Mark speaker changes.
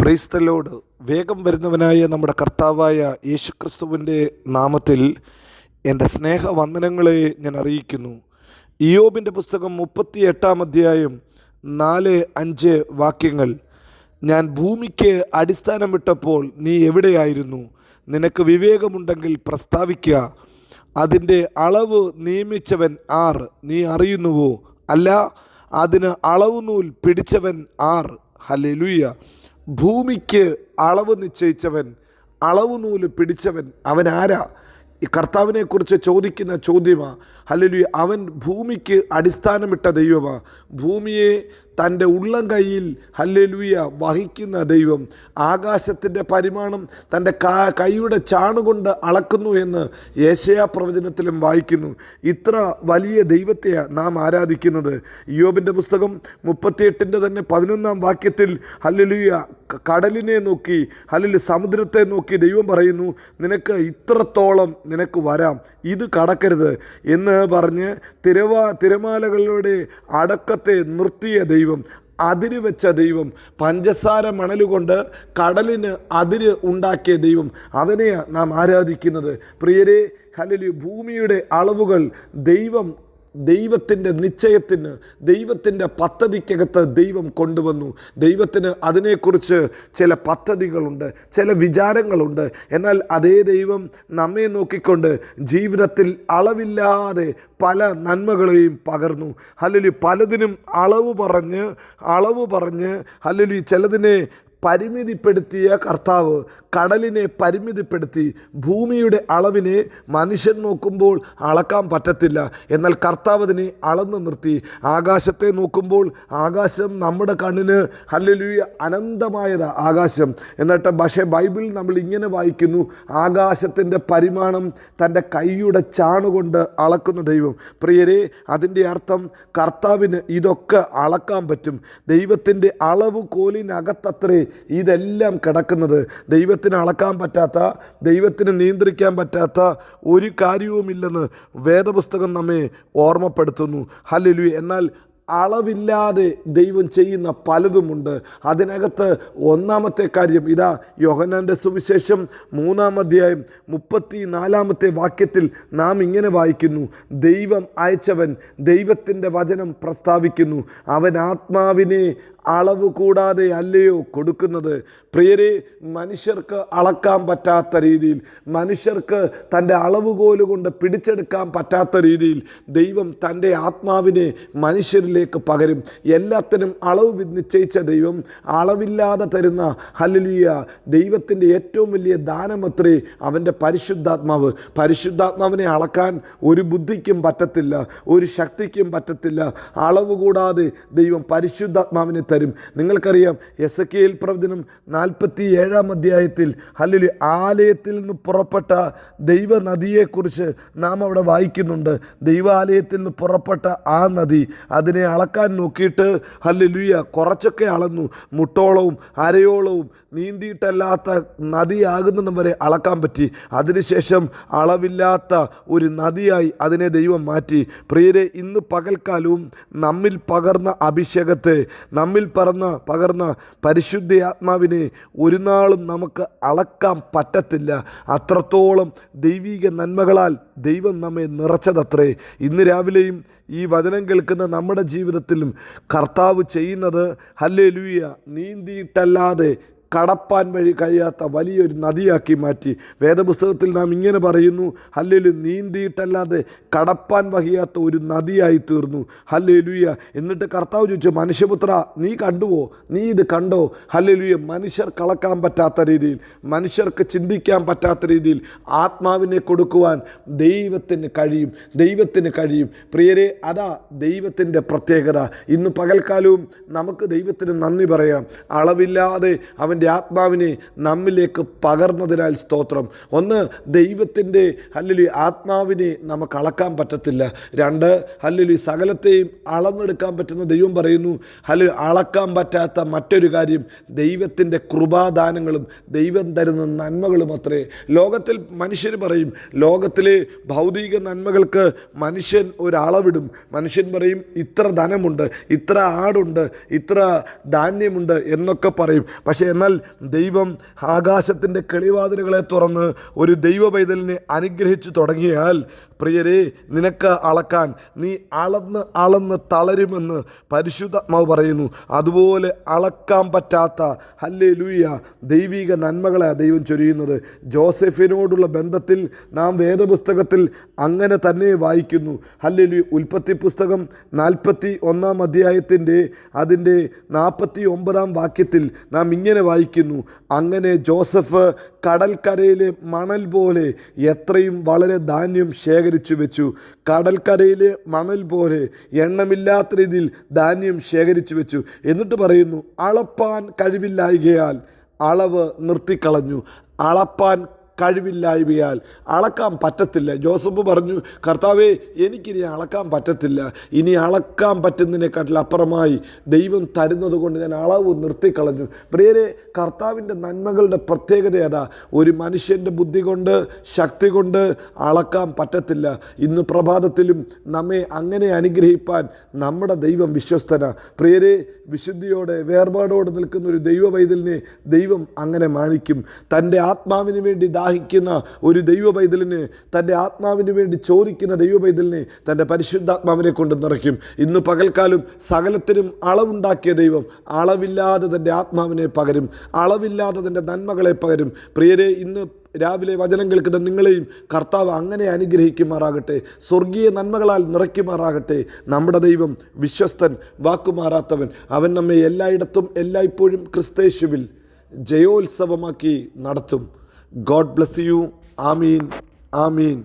Speaker 1: Praise the Lord. വേഗം വരുന്നവനായ നമ്മുടെ കർത്താവായ യേശുക്രിസ്തുവിൻ്റെ നാമത്തിൽ എൻ്റെ സ്നേഹവന്ദനങ്ങളെ ഞാൻ അറിയിക്കുന്നു. ഇയ്യോബിൻ്റെ പുസ്തകം 38 അധ്യായം 4-5 വാക്യങ്ങൾ. ഞാൻ ഭൂമിക്ക് അടിസ്ഥാനമിട്ടപ്പോൾ നീ എവിടെയായിരുന്നു? നിനക്ക് വിവേകമുണ്ടെങ്കിൽ പ്രസ്താവിക്കുക. അതിൻ്റെ അളവ് നിയമിച്ചവൻ ആർ? നീ അറിയുന്നുവോ? അല്ല, അതിന് അളവുനൂൽ പിടിച്ചവൻ ആർ? ഹല്ലേലൂയ. ഭൂമിക്ക് അളവ് നിശ്ചയിച്ചവൻ, അളവ് നൂല് പിടിച്ചവൻ, അവൻ ആരാ? ഈ കർത്താവിനെക്കുറിച്ച് ചോദിക്കുന്ന ചോദ്യമാണ്. ഹല്ലേലൂയ. അവൻ ഭൂമിക്ക് അടിസ്ഥാനമിട്ട ദൈവമാണ്. ഭൂമിയെ തൻ്റെ ഉള്ളം കൈയിൽ ഹല്ലേലൂയ വഹിക്കുന്ന ദൈവം. ആകാശത്തിൻ്റെ പരിമാണം തൻ്റെ കൈയുടെ ചാണുകൊണ്ട് അളക്കുന്നു എന്ന് യെശയ്യാ പ്രവചനത്തിലും വായിക്കുന്നു. ഇത്ര വലിയ ദൈവത്തെയാണ് നാം ആരാധിക്കുന്നത്. ഇയ്യോബിൻ്റെ പുസ്തകം 38 തന്നെ 11 വാക്യത്തിൽ ഹല്ലേലൂയ കടലിനെ നോക്കി, ഹല്ലേലൂയ സമുദ്രത്തെ നോക്കി ദൈവം പറയുന്നു, നിനക്ക് ഇത്രത്തോളം നിനക്ക് വരാം, ഇത് കടക്കരുത് എന്ന് പറഞ്ഞ് തിരമാലകളുടെ അടക്കത്തെ നിർത്തിയ ദൈവം, അതിര് വെച്ച ദൈവം, പഞ്ചസാര മണലുകൊണ്ട് കടലിന് അതിര് ഉണ്ടാക്കിയ ദൈവം, അവനെയാണ് നാം ആരാധിക്കുന്നത്. പ്രിയരെ, ഹല്ലേലൂയ. ഭൂമിയുടെ അളവുകൾ ദൈവത്തിൻ്റെ നിശ്ചയത്തിന്, ദൈവത്തിൻ്റെ പദ്ധതിക്കകത്ത് ദൈവം കൊണ്ടുവന്നു. ദൈവത്തിന് അതിനെക്കുറിച്ച് ചില പദ്ധതികളുണ്ട്, ചില വിചാരങ്ങളുണ്ട്. എന്നാൽ അതേ ദൈവം നമ്മെ നോക്കിക്കൊണ്ട് ജീവിതത്തിൽ അളവില്ലാതെ പല നന്മകളെയും പകർന്നു. ഹല്ലേലൂയ. പലതിനും അളവ് പറഞ്ഞ് ഹല്ലേലൂയ ചിലതിനെ പരിമിതിപ്പെടുത്തിയ കർത്താവ് കടലിനെ പരിമിതിപ്പെടുത്തി. ഭൂമിയുടെ അളവിനെ മനുഷ്യൻ നോക്കുമ്പോൾ അളക്കാൻ പറ്റത്തില്ല, എന്നാൽ കർത്താവ് അതിനെ അളന്നു നിർത്തി. ആകാശത്തെ നോക്കുമ്പോൾ ആകാശം നമ്മുടെ കണ്ണിന് ഹല്ലേലൂയ അനന്തമായതാ ആകാശം. എന്നിട്ട് പക്ഷേ ബൈബിളിൽ നമ്മൾ ഇങ്ങനെ വായിക്കുന്നു, ആകാശത്തിൻ്റെ പരിമാണം തൻ്റെ കൈയുടെ ചാണുകൊണ്ട് അളക്കുന്ന ദൈവം. പ്രിയരെ, അതിൻ്റെ അർത്ഥം കർത്താവിന് ഇതൊക്കെ അളക്കാൻ പറ്റും. ദൈവത്തിൻ്റെ അളവ് കോലിനകത്തത്രേ ഇതെല്ലാം കിടക്കുന്നത്. ദൈവത്തിന് അളക്കാൻ പറ്റാത്ത, ദൈവത്തിന് നിയന്ത്രിക്കാൻ പറ്റാത്ത ഒരു കാര്യവുമില്ലെന്ന് വേദപുസ്തകം നമ്മെ ഓർമ്മപ്പെടുത്തുന്നു. ഹല്ലേലൂയ. എന്നാൽ അളവില്ലാതെ ദൈവം ചെയ്യുന്ന പലതുമുണ്ട്. അതിനകത്ത് ഒന്നാമത്തെ കാര്യം ഇതാ, യോഹന്നാൻ്റെ സുവിശേഷം 3 അധ്യായം 34 വാക്യത്തിൽ നാം ഇങ്ങനെ വായിക്കുന്നു, ദൈവം അയച്ചവൻ ദൈവത്തിൻ്റെ വചനം പ്രസ്താവിക്കുന്നു, അവൻ ആത്മാവിനെ അളവ് കൂടാതെ അല്ലയോ കൊടുക്കുന്നത്. പ്രിയരെ, മനുഷ്യർക്ക് അളക്കാൻ പറ്റാത്ത രീതിയിൽ, മനുഷ്യർക്ക് തൻ്റെ അളവുകോല് കൊണ്ട് പിടിച്ചെടുക്കാൻ പറ്റാത്ത രീതിയിൽ ദൈവം തൻ്റെ ആത്മാവിനെ മനുഷ്യരിലേക്ക് പകരും. എല്ലാത്തിനും അളവ് നിശ്ചയിച്ച ദൈവം അളവില്ലാതെ തരുന്ന ഹല്ലേലൂയ ദൈവത്തിൻ്റെ ഏറ്റവും വലിയ ദാനമത്രേ അവൻ്റെ പരിശുദ്ധാത്മാവ്. പരിശുദ്ധാത്മാവിനെ അളക്കാൻ ഒരു ബുദ്ധിക്കും പറ്റത്തില്ല, ഒരു ശക്തിക്കും പറ്റത്തില്ല. അളവ് കൂടാതെ ദൈവം പരിശുദ്ധാത്മാവിനെ തരും. നിങ്ങൾക്കറിയാം, എസെക്കിയേൽ പ്രവചനം 47 അധ്യായത്തിൽ ഹല്ലേലൂയ ആലയത്തിൽ നിന്ന് പുറപ്പെട്ട ദൈവനദിയെക്കുറിച്ച് നാം അവിടെ വായിക്കുന്നുണ്ട്. ദൈവാലയത്തിൽ നിന്ന് പുറപ്പെട്ട ആ നദി, അതിനെ അളക്കാൻ നോക്കിയിട്ട് ഹല്ലേലൂയ കുറച്ചൊക്കെ അളന്നു. മുട്ടോളവും അരയോളവും നീന്തിയിട്ടല്ലാത്ത നദിയാകുന്നതും വരെ അളക്കാൻ പറ്റി. അതിനുശേഷം അളവില്ലാത്ത ഒരു നദിയായി അതിനെ ദൈവം മാറ്റി. പ്രിയരെ, ഇന്ന് പകൽക്കാലവും നമ്മിൽ പകർന്ന അഭിഷേകത്തെ, നമ്മിൽ പകർന്ന പരിശുദ്ധ ആത്മാവിനെ ഒരു നാളും നമുക്ക് അളക്കാൻ പറ്റത്തില്ല. അത്രത്തോളം ദൈവിക നന്മകളാൽ ദൈവം നമ്മെ നിറച്ചതത്രേ. ഇന്ന് രാവിലെയും ഈ വചനം കേൾക്കുന്ന നമ്മുടെ ജീവിതത്തിലും കർത്താവ് ചെയ്യുന്നത് ഹല്ലേലൂയ നീന്തിയിട്ടല്ലാതെ കടപ്പാൻ വഴി കഴിയാത്ത വലിയൊരു നദിയാക്കി മാറ്റി. വേദപുസ്തകത്തിൽ നാം ഇങ്ങനെ പറയുന്നു, ഹല്ലേലൂയ നീന്തിയിട്ടല്ലാതെ കടപ്പാൻ വഹിയാത്ത ഒരു നദിയായി തീർന്നു. ഹല്ലേലൂയ. എന്നിട്ട് കർത്താവ് ചോദിച്ചു, മനുഷ്യപുത്ര, നീ കണ്ടുവോ? നീ ഇത് കണ്ടോ? ഹല്ലേലൂയ. മനുഷ്യർക്ക് അളക്കാൻ പറ്റാത്ത രീതിയിൽ, മനുഷ്യർക്ക് ചിന്തിക്കാൻ പറ്റാത്ത രീതിയിൽ ആത്മാവിനെ കൊടുക്കുവാൻ ദൈവത്തിന് കഴിയും. പ്രിയരെ, അതാ ദൈവത്തിൻ്റെ പ്രത്യേകത. ഇന്ന് പകൽക്കാലവും നമുക്ക് ദൈവത്തിന് നന്ദി പറയാം. അളവില്ലാതെ അവൻ ആത്മാവിനെ നമ്മിലേക്ക് പകർന്നതിനാൽ സ്തോത്രം. ഒന്ന്, ദൈവത്തിൻ്റെ ഹല്ലേലൂയ ആത്മാവിനെ നമുക്ക് അളക്കാൻ പറ്റത്തില്ല. 2, ഹല്ലേലൂയ സകലത്തെയും അളന്നെടുക്കാൻ പറ്റുന്ന ദൈവം പറയുന്നു. ഹല്ലേലൂയ അളക്കാൻ പറ്റാത്ത മറ്റൊരു കാര്യം ദൈവത്തിൻ്റെ കൃപാദാനങ്ങളും ദൈവം തരുന്ന നന്മകളും അത്രേ. ലോകത്തിൽ മനുഷ്യർ പറയും, ലോകത്തിലെ ഭൗതിക നന്മകൾക്ക് മനുഷ്യൻ ഒരളവിടും. മനുഷ്യൻ പറയും, ഇത്ര ധനമുണ്ട്, ഇത്ര ആടുണ്ട്, ഇത്ര ധാന്യമുണ്ട് എന്നൊക്കെ പറയും. പക്ഷേ എന്നാൽ എന്നാൽ ദൈവം ആകാശത്തിൻ്റെ കിളിവാതിലുകളെ തുറന്ന് ഒരു ദൈവ പൈതലിനെ അനുഗ്രഹിച്ചു തുടങ്ങിയാൽ പ്രിയരെ, നിനക്ക് അളക്കാൻ നീ അളന്ന് തളരുമെന്ന് പരിശുദ്ധാത്മാവ് പറയുന്നു. അതുപോലെ അളക്കാൻ പറ്റാത്ത ഹല്ലേലൂയ ദൈവിക നന്മകളെ ദൈവം ചൊരിയുന്നത്. ജോസഫിനോടുള്ള ബന്ധത്തിൽ നാം വേദപുസ്തകത്തിൽ അങ്ങനെ തന്നെ വായിക്കുന്നു. ഹല്ലേലൂയ. ഉൽപ്പത്തി പുസ്തകം 41 അധ്യായത്തിൻ്റെ അതിൻ്റെ 49 വാക്യത്തിൽ നാം ഇങ്ങനെ വായിക്കുന്നു, അങ്ങനെ ജോസഫ് കടൽക്കരയിലെ മണൽ പോലെ എത്രയും വളരെ ധാന്യം ശേഖരിച്ചു വെച്ചു. കടൽക്കരയിലെ മണൽ പോലെ എണ്ണമില്ലാത്ത രീതിയിൽ ധാന്യം ശേഖരിച്ചു വെച്ചു. എന്നിട്ട് പറയുന്നു, അളപ്പാൻ കഴിവില്ലായ്കയാൽ അളവ് നിർത്തിക്കളഞ്ഞു. അളപ്പാൻ കഴിവില്ലായ്കയാൽ അളക്കാൻ പറ്റത്തില്ല. ജോസഫ് പറഞ്ഞു, കർത്താവേ, എനിക്കിനി അളക്കാൻ പറ്റത്തില്ല. ഇനി അളക്കാൻ പറ്റുന്നതിനെക്കാട്ടിൽ അപ്പുറമായി ദൈവം തരുന്നത് കൊണ്ട് ഞാൻ അളവ് നിർത്തിക്കളഞ്ഞു. പ്രിയരെ, കർത്താവിൻ്റെ നന്മകളുടെ പ്രത്യേകത ഏതാ? ഒരു മനുഷ്യൻ്റെ ബുദ്ധി കൊണ്ട് ശക്തി കൊണ്ട് അളക്കാൻ പറ്റത്തില്ല. ഇന്ന് പ്രഭാതത്തിലും നമ്മെ അങ്ങനെ അനുഗ്രഹിപ്പാൻ നമ്മുടെ ദൈവം വിശ്വസ്തന. പ്രിയരെ, വിശുദ്ധിയോടെ വേർപാടോടെ നിൽക്കുന്ന ഒരു ദൈവ പൈതലിനെ ദൈവം അങ്ങനെ മാനിക്കും. തൻ്റെ ആത്മാവിന് വേണ്ടി ദാഹിക്കുന്ന ഒരു ദൈവ പൈതലിന്, തൻ്റെ ആത്മാവിന് വേണ്ടി ചോദിക്കുന്ന ദൈവ പൈതലിനെ തൻ്റെ പരിശുദ്ധാത്മാവിനെ കൊണ്ട് നിറയ്ക്കും. ഇന്ന് പകൽക്കാലം സകലത്തിനും അളവുണ്ടാക്കിയ ദൈവം അളവില്ലാതെ തൻ്റെ ആത്മാവിനെ പകരും, അളവില്ലാതെ തൻ്റെ നന്മകളെ പകരും. പ്രിയരെ, ഇന്ന് രാവിലെ വചനം കേൾക്കുന്ന നിങ്ങളെയും കർത്താവ് അങ്ങനെ അനുഗ്രഹിക്കുമാറാകട്ടെ, സ്വർഗീയ നന്മകളാൽ നിറയ്ക്കുമാറാകട്ടെ. നമ്മുടെ ദൈവം വിശ്വസ്തൻ, വാക്കുമാറാത്തവൻ. അവൻ നമ്മെ എല്ലായിടത്തും എല്ലായ്പ്പോഴും ക്രിസ്തയേശുവിൽ ജയോത്സവമാക്കി നടത്തും. God bless you. Amen. Amen.